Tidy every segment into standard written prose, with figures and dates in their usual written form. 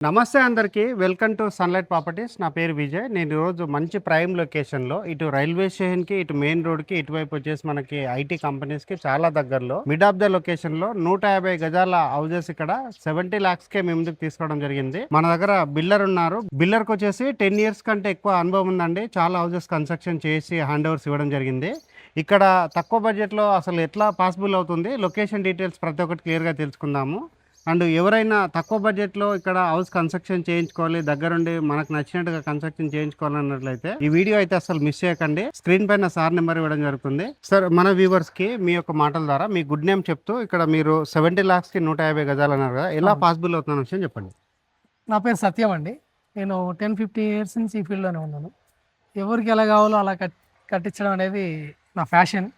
నమస్తే అందరికీ. Welcome to sunlight properties. నా పేరు విజయ్. నేను ఈరోజు మంచి ప్రైమ్ లొకేషన్‌లో ఇటు రైల్వే స్టేషన్‌కి, ఇటు మెయిన్ రోడ్‌కి, ఇటువైపు వచ్చేసి మనకి ఐటీ కంపెనీస్‌కి చాలా దగ్గరలో మిడ్ ఆఫ్ ద లొకేషన్‌లో 150 గజాల హౌసెస్ ఇక్కడ 70 lakhsకే మీ ముందుకు తీసుకోవడం జరిగింది. మన దగ్గర బిల్డర్ ఉన్నారు. బిల్డర్‌కి వచ్చేసి 10 years కంటే ఎక్కువ అనుభవం ఉందండి. చాలా హౌసెస్ కన్స్ట్రక్షన్ చేసి హ్యాండ్ ఓవర్స్ ఇవ్వడం జరిగింది. ఇక్కడ తక్కువ బడ్జెట్‌లో అసలు ఎట్లా పాసిబుల్ అవుతుంది, లొకేషన్ డీటెయిల్స్ ప్రతి ఒక్కటి క్లియర్‌గా తెలుసుకుందాము. అండ్ ఎవరైనా తక్కువ బడ్జెట్లో ఇక్కడ హౌస్ కన్స్ట్రక్షన్ చేయించుకోవాలి, దగ్గరుండి మనకు నచ్చినట్టుగా కన్స్ట్రక్షన్ చేయించుకోవాలన్నట్లయితే ఈ వీడియో అయితే అసలు మిస్ చేయకండి. స్క్రీన్ పైన సార్ నెంబర్ ఇవ్వడం జరుగుతుంది. సార్, మన వ్యూవర్స్ కి మీ యొక్క మాటల ద్వారా మీ గుడ్ నేమ్ చెప్తూ ఇక్కడ మీరు 70 lakhs కి 150 గజాలు అన్నారు కదా, ఎలా పాసిబుల్ అవుతున్న విషయం చెప్పండి. నా పేరు సత్యం అండి. నేను 10-15 years నుంచి ఈ ఫీల్డ్లోనే ఉన్నాను. ఎవరికి ఎలా కావాలో అలా కట్టించడం అనేది నా ఫ్యాషన్.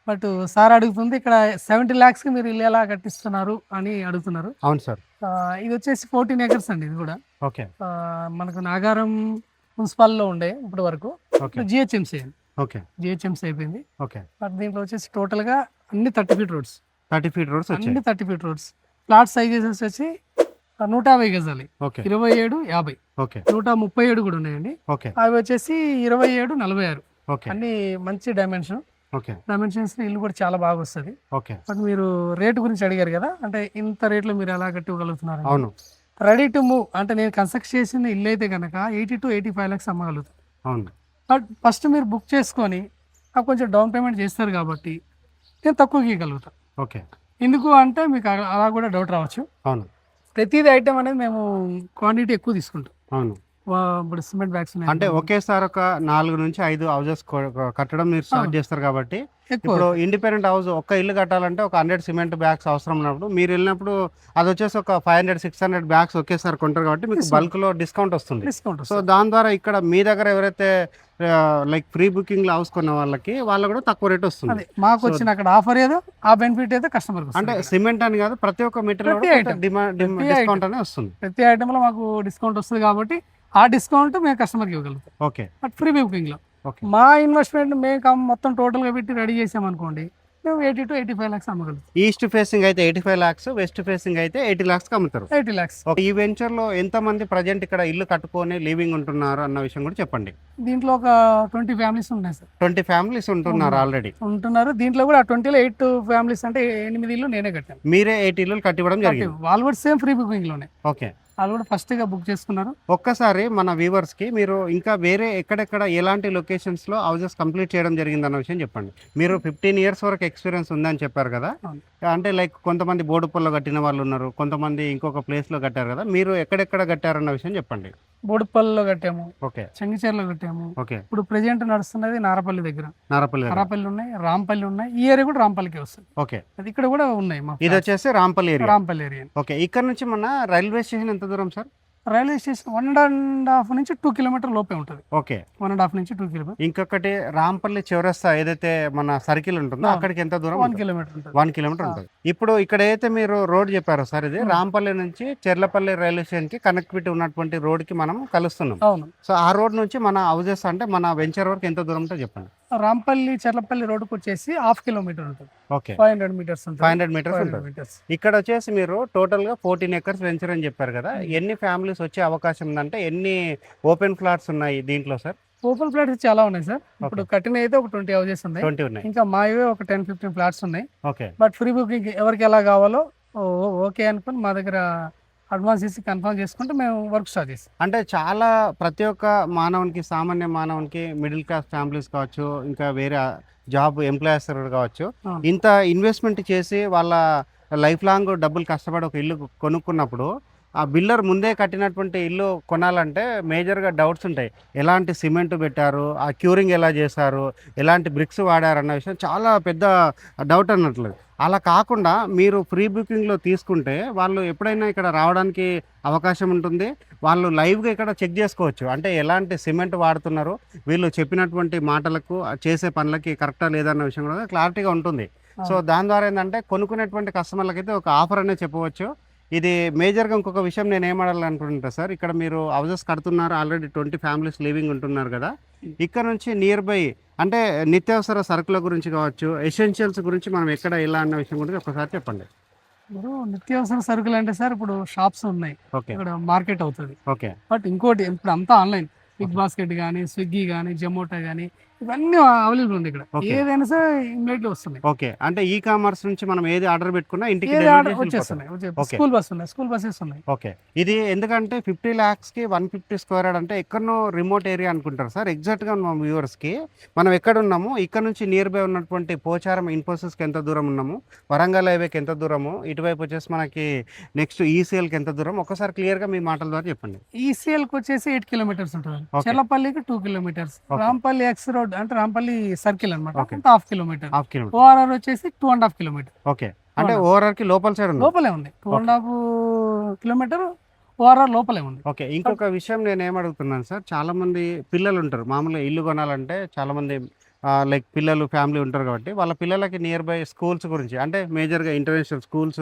బట్ సార్ అడుగుతుంది ఇక్కడ 70 lakhsకి మీరు ఇల్లు ఎలా కట్టిస్తున్నారు అని అడుగుతున్నారు. అవును సార్. ఇది వచ్చేసి 14 acres అండి. ఇది కూడా ఓకే. మనకు నాగారం మున్సిపాల్లో ఉండే ఇప్పటి వరకు. జిహెచ్ఎంసీ అండి. ఓకే. జిహెచ్ఎంసీ అయిపోయింది. ఓకే. బట్ దీంట్లో వచ్చేసి టోటల్గా అన్ని 30 feet రోడ్స్. 30 feet రోడ్స్ అన్ని 30 feet రోడ్స్. ప్లాట్ సైజెస్ వచ్చేసి 150 గజాలు, 27, 50, ఓకే, 137 కూడా ఉన్నాయండి. ఓకే. అవి వచ్చేసి 27, 46. ఓకే. అన్ని మంచి డైమెన్షన్. ఓకే. డైమెన్షన్స్ ఇల్లు కూడా చాలా బాగా వస్తుంది. ఓకే. బట్ మీరు రేటు గురించి అడిగారు కదా, అంటే ఇంత రేట్లో మీరు ఎలా కట్టుకోగలుగుతున్నారు? అవును. రెడీ టు మూవ్ అంటే నేను కన్స్ట్రక్ట్ చేసిన ఇల్లు అయితే కనుక 80 to 85 lakhs అమ్మగలుగుతాను. అవును. బట్ ఫస్ట్ మీరు బుక్ చేసుకొని నాకు కొంచెం డౌన్ పేమెంట్ చేస్తారు కాబట్టి నేను తక్కువకి ఇవ్వగలుగుతాను. ఓకే. ఎందుకు అంటే మీకు అలా కూడా డౌట్ రావచ్చు. అవును. ప్రతిదీ ఐటమ్ అనేది మేము క్వాంటిటీ ఎక్కువ తీసుకుంటాం. అవును. ఇప్పుడు సిమెంట్ బ్యాగ్స్ అంటే ఒకేసారి ఒక 4 నుంచి 5 హౌసెస్ కట్టడం మీరు స్టార్ట్ చేస్తారు కాబట్టి ఇప్పుడు ఇండిపెండెంట్ హౌస్ ఒక్క ఇల్లు కట్టాలంటే ఒక 100 సిమెంట్ బ్యాగ్స్ అవసరం ఉన్నప్పుడు మీరు వెళ్ళినప్పుడు అది వచ్చేసి ఒక 500-600 బ్యాగ్స్ ఒకేసారి కొంటారు కాబట్టి మీకు బల్క్ లో డిస్కౌంట్ వస్తుంది. సో దాని ద్వారా ఇక్కడ మీ దగ్గర ఎవరైతే లైక్ ప్రీ బుకింగ్ లో హౌస్ కొన్న వాళ్ళకి కూడా తక్కువ రేట్ వస్తుంది. మాకు వచ్చిన అక్కడ ఆఫర్ ఏదో ఆ బెనిఫిట్ అయితే కస్టమర్ అంటే సిమెంట్ అని కాదు, ప్రతి ఒక్క మెటీరియల్ డిస్కౌంట్ అనే వస్తుంది. ప్రతి ఐటమ్ లో మాకు డిస్కౌంట్ వస్తుంది కాబట్టి ఆ డిస్కౌంట్ మేము కస్టమర్కి ఇవ్వగలుగుతాం. ఓకే. బట్ ఫ్రీ బుకింగ్ లో మా ఇన్వెస్ట్మెంట్ మేము మొత్తం టోటల్గా పెట్టి రెడీ చేసామనుకోండి, మేము 80 to 85 lakhs అమ్మగలుగుతాం. ఈస్ట్ ఫేసింగ్ అయితే 85 lakhs, వెస్ట్ ఫేసింగ్ అయితే 80 lakhs అమ్ముతారు. 80 lakhs. ఈ వెంచర్ లో ఎంత మంది ప్రజెంట్ ఇక్కడ ఇల్లు కట్టుకొని లివింగ్ ఉంటున్నారు అన్న విషయం కూడా చెప్పండి. దీంట్లో ఒక 20 families ఉన్నాయి సార్. 20 families ఉంటున్నారు ఆల్రెడీ ఉంటున్నారు. దీంట్లో కూడా 20లో 8 families అంటే 8 ఇల్లు నేనే కట్టాను. మీరే 8 ఇల్లు కట్టివ్వడం జరిగింది. వాళ్ళు కూడా సేమ్ ఫ్రీ బుకింగ్ లోనే. ఓకే. వాళ్ళు కూడా ఫస్ట్ గా బుక్ చేసుకున్నారు. ఒక్కసారి మన వ్యూవర్స్ కి మీరు ఇంకా వేరే ఎక్కడెక్కడ ఎలాంటి లొకేషన్స్ లో హౌసెస్ కంప్లీట్ చేయడం జరిగింది అన్న విషయం చెప్పండి. మీరు 15 years వరకు ఎక్స్పీరియన్స్ ఉందని చెప్పారు కదా, అంటే లైక్ కొంతమంది బోడుపల్లో కట్టిన వాళ్ళు ఉన్నారు, కొంతమంది ఇంకొక ప్లేస్ లో కట్టారు కదా, మీరు ఎక్కడెక్కడ కట్టారన్న విషయం చెప్పండి. బోడుపల్లిలో కట్టాము, ఓకే, చెంగిచేర్లో కట్టాము. ఓకే. ఇప్పుడు ప్రెజెంట్ నడుస్తున్నది నారపల్లి దగ్గర. నారపల్లి ఉన్నాయి, రాంపల్లి ఉన్నాయి. ఈ ఏరియా కూడా రాంపల్లికి వస్తుంది. ఓకే. అది ఇక్కడ కూడా ఉన్నాయి. ఇది వచ్చేసి రాంపల్లి ఏరియా. ఓకే. ఇక్కడ నుంచి మన రైల్వే స్టేషన్ ఎంత దూరం సార్? రైల్వే స్టేషన్ 1.5 నుంచి 2 kilometers లోపే ఉంటుంది. ఓకే. 1.5 నుంచి 2 kilometers. ఇంకొకటి రాంపల్లి చౌరస్తా ఏదైతే మన సర్కిల్ ఉంటుందో అక్కడికి ఎంత దూరం? 1 kilometer ఉంటుంది. 1 kilometer ఉంటుంది. ఇప్పుడు ఇక్కడ అయితే మీరు రోడ్ చెప్పారు సార్, ఇది రాంపల్లి నుంచి చెర్లపల్లి రైల్వే స్టేషన్ కి కనెక్టివిటీ ఉన్నటువంటి రోడ్ కి మనం కలుస్తున్నాం. అవును. సో ఆ రోడ్ నుంచి మన హౌసెస్ అంటే మన వెంచర్ వరకు ఎంత దూరం ఉంటుందో చెప్పండి. రాంపల్లి చెర్లపల్లి రోడ్డుకి వచ్చేసి 1/2 kilometer ఉంటుంది. ఓకే. 500 meters ఉంటుంది. 500 meters ఉంటుంది. ఇక్కడ వచ్చేసి మీరు టోటల్ గా 14 acres వెంచర్ అని చెప్పారు కదా, ఎన్ని ఫ్యామిలీస్ వచ్చే అవకాశం ఉందంటే ఎన్ని ఓపెన్ ఫ్లాట్స్ ఉన్నాయి దీంట్లో సార్? ఓపెన్ ఫ్లాట్స్ చాలా ఉన్నాయి సార్. ఇప్పుడు కట్టిన అయితే ఒక 20 houses ఉన్నాయి. 20 ఉన్నాయి. ఇంకా మావే ఒక 10-15 ఫ్లాట్స్ ఉన్నాయి. ఓకే. బట్ ఫ్రీ బుకింగ్ ఎవరికి ఎలా కావాలో ఓకే అనుకుని మా దగ్గర అడ్వాన్స్ ఇచ్చి కన్ఫర్మ్ చేసుకుంటే మేము వర్క్ స్టార్ట్ చేస్తాం. అంటే చాలా ప్రతి ఒక్క మానవునికి, సామాన్య మానవునికి, మిడిల్ క్లాస్ ఫ్యామిలీస్ కావచ్చు, ఇంకా వేరే జాబ్ ఎంప్లాయర్స్ కావచ్చు, ఇంత ఇన్వెస్ట్మెంట్ చేసి వాళ్ళ లైఫ్ లాంగ్ డబ్బులు కష్టపడి ఒక ఇల్లు కొనుక్కున్నప్పుడు ఆ బిల్డర్ ముందే కట్టినటువంటి ఇల్లు కొనాలంటే మేజర్గా డౌట్స్ ఉంటాయి. ఎలాంటి సిమెంట్ పెట్టారు, ఆ క్యూరింగ్ ఎలా చేశారు, ఎలాంటి బ్రిక్స్ వాడారు అన్న విషయం చాలా పెద్ద డౌట్ అన్నట్లు. అలా కాకుండా మీరు ప్రీ బుకింగ్లో తీసుకుంటే వాళ్ళు ఎప్పుడైనా ఇక్కడ రావడానికి అవకాశం ఉంటుంది. వాళ్ళు లైవ్గా ఇక్కడ చెక్ చేసుకోవచ్చు, అంటే ఎలాంటి సిమెంట్ వాడుతున్నారు, వీళ్ళు చెప్పినటువంటి మాటలకు చేసే పనులకి కరెక్టా లేదన్న విషయం కూడా క్లారిటీగా ఉంటుంది. సో దాని ద్వారా ఏంటంటే కొనుక్కునేటువంటి కస్టమర్లకి అయితే ఒక ఆఫర్ అనేది చెప్పవచ్చు. ఇది మేజర్గా ఇంకొక విషయం నేను ఏమడాలనుకుంటా సార్, ఇక్కడ మీరు హౌసెస్ కడుతున్నారు, ఆల్రెడీ 20 families లివింగ్ ఉంటున్నారు కదా, ఇక్కడ నుంచి నియర్ బై అంటే నిత్యావసర సరుకుల గురించి కావచ్చు, ఎసెన్షియల్స్ గురించి మనం ఎక్కడ ఎలా అన్న విషయం గురించి ఒకసారి చెప్పండి. ఇప్పుడు నిత్యావసర సరుకులు అంటే సార్ ఇప్పుడు షాప్స్ ఉన్నాయి, ఓకే ఇక్కడ మార్కెట్ అవుతుంది. ఓకే బట్ ఇంకోటి ఇప్పుడు అంతా ఆన్లైన్, బిగ్ బాస్కెట్ కానీ, స్విగ్గీ కానీ, జొమాటో కానీ, ఇవన్నీ అవైలబుల్ ఉంది ఇక్కడ. Okay. ఏదైనా సరే ఇమ్మీడియట్లీ వస్తున్నాయి. ఓకే అంటే ఈ కామర్స్ నుంచి మనం ఏది ఆర్డర్ పెట్టుకున్నా ఇంటికి ఏది డెలివరీ ఆర్డర్ చేసి వెళ్ళిపోతుంది. వచ్చేస్తున్నాయి. Okay. స్కూల్ బస్ ఉన్నాయి, స్కూల్ బస్సెస్ ఉన్నాయి. ఓకే ఇది ఎందుకంటే 50 lakhsకి 150 స్క్వేర్ యార్డ్ అంటే ఎక్కడనో రిమోట్ ఏరియా అనుకుంటారు సార్. ఎగ్జాక్ట్గా మా వ్యూవర్స్కి మనం ఎక్కడ ఉన్నాము, ఇక్కడ నుంచి నియర్ బై ఉన్నటువంటి పోచారం ఇన్ఫోసిస్కి ఎంత దూరం ఉన్నాము, వరంగల్ హైవేకి ఎంత దూరము, ఇటువైపు వచ్చేసి మనకి నెక్స్ట్ ఈసీఎల్కి ఎంత దూరం, ఒకసారి క్లియర్గా మీ మాటల ద్వారా చెప్పండి. ఈసీఎల్కి వచ్చేసి 8 kilometers ఉంటుంది, Okay. చెల్లపల్లికి 2 kilometers, Okay. Rampalli X road అంటే రాంపల్లి సర్కిల్ అనమాట, Okay. 1/2 kilometer, 1/2 kilometer. ఓఆర్ఆర్ వచ్చేసి 2.5 kilometer. ఓకే అంటే ఓవరాల్కి లోపల సైడ్ ఉంది. లోపలే ఉంది, 2.5 kilometer ఓఆర్ఆర్ లోపలే ఉంది. ఓకే ఇంకొక విషయం నేను ఏమడుగుతున్నాను సార్, చాలా మంది పిల్లలు ఉంటారు, మామూలుగా ఇల్లు కొనాలంటే చాలా మంది లైక్ పిల్లలు ఫ్యామిలీ ఉంటారు కాబట్టి వాళ్ళ పిల్లలకి నియర్ బై స్కూల్స్ గురించి అంటే మేజర్గా ఇంటర్నేషనల్ స్కూల్స్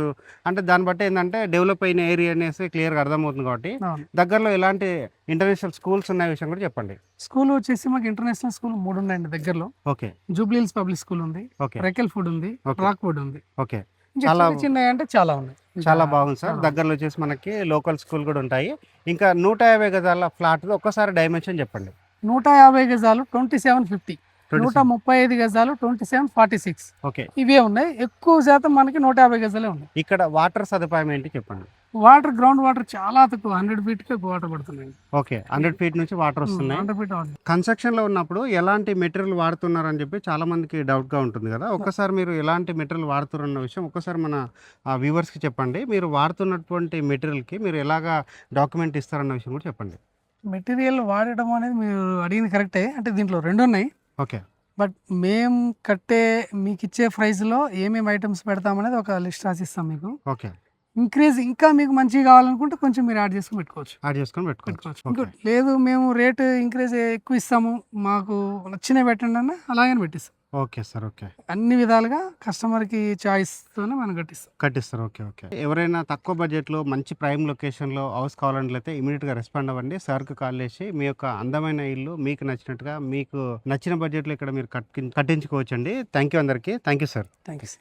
అంటే దాన్ని బట్టి ఏంటంటే డెవలప్ అయిన ఏరియా అనేసి క్లియర్గా అర్థమవుతుంది కాబట్టి అవును. దగ్గరలో ఎలాంటి ఇంటర్నేషనల్ స్కూల్స్ ఉన్న విషయం కూడా చెప్పండి. స్కూల్ వచ్చేసి మాకు ఇంటర్నేషనల్ స్కూల్ 3 ఉన్నాయండి దగ్గరలో. ఓకే జూబ్లీహిల్స్ పబ్లిక్ స్కూల్ ఉంది, ఓకే రెకెల్ ఫుడ్ ఉంది, Okay. రాక్ ఫుడ్ ఉంది. ఓకే ఇంకా చాలా- చిన్న చిన్నవి అంటే చాలా ఉన్నాయి. చాలా బాగుంది సార్. ఆ. దగ్గరలో వచ్చేసి మనకి లోకల్ స్కూల్ కూడా ఉంటాయి. ఇంకా 150 గజాల ఫ్లాట్ ఒక్కసారి డైమెన్షన్ చెప్పండి. 150 గజాలు 2750, 135 గజాలు 2746, ఓకే ఇవే ఉన్నాయి. ఎక్కువ శాతం మనకి 150 గజాలే ఉన్నాయి. ఇక్కడ వాటర్ సదుపాయం ఏంటి చెప్పండి. వాటర్, గ్రౌండ్ వాటర్ చాలా తక్కువ, 100 feet కి వాటర్ పడుతున్నాయి. ఓకే 100 feet నుంచి వాటర్ వస్తున్నాయి. 100 feet వాటర్. కన్స్ట్రక్షన్ లో ఉన్నప్పుడు ఎలాంటి మెటీరియల్ వాడుతున్నారని చెప్పి చాలా మందికి డౌట్ గా ఉంటుంది కదా. ఒక్కసారి మీరు ఎలాంటి మెటీరియల్ వాడుతున్నారన్న విషయం ఒక్కసారి మన వ్యూవర్స్ కి చెప్పండి. మీరు వాడుతున్నటువంటి మెటీరియల్ కి మీరు ఎలాగా డాక్యుమెంట్ ఇస్తారన్న విషయం కూడా చెప్పండి. మెటీరియల్ వాడటం అనేది మీరు అడిగింది కరెక్టే, అంటే దీంట్లో 2 ఉన్నాయి. ఓకే బట్ మేము మీకు ఇచ్చే ప్రైస్లో ఏమేమి ఐటమ్స్ పెడతామనేది ఒక లిస్ట్ రాసిస్తాం మీకు. ఓకే ఇంక్రీజ్ ఇంకా మీకు మంచిగా కావాలనుకుంటే కొంచెం మీరు యాడ్ చేసుకుని పెట్టుకోవచ్చు. యాడ్ చేసుకొని పెట్టుకోవచ్చు. పెట్టుకోవచ్చు. ఓకే ఇంకోటి లేదు, మేము రేట్ ఇంక్రీజ్ ఎక్కువ ఇస్తాము, మాకు నచ్చినవి పెట్టండి అన్న అలాగే పెట్టిస్తాం. Okay sir. ఓకే అన్ని విధాలుగా కస్టమర్కి చాయిస్తోనే మనం కట్టిస్తాం. కట్టిస్తారు. ఓకే ఓకే ఎవరైనా తక్కువ బడ్జెట్లో మంచి ప్రైమ్ లొకేషన్లో హౌస్ కావాలన్నట్లయితే ఇమీడియట్గా రెస్పాండ్ అవ్వండి. సార్కి కాల్ చేసి మీ యొక్క అందమైన ఇల్లు మీకు నచ్చినట్టుగా మీకు నచ్చిన బడ్జెట్లో ఇక్కడ మీరు కట్టించుకోవచ్చండి. థ్యాంక్ యూ అందరికీ. Thank you sir. Thank you sir.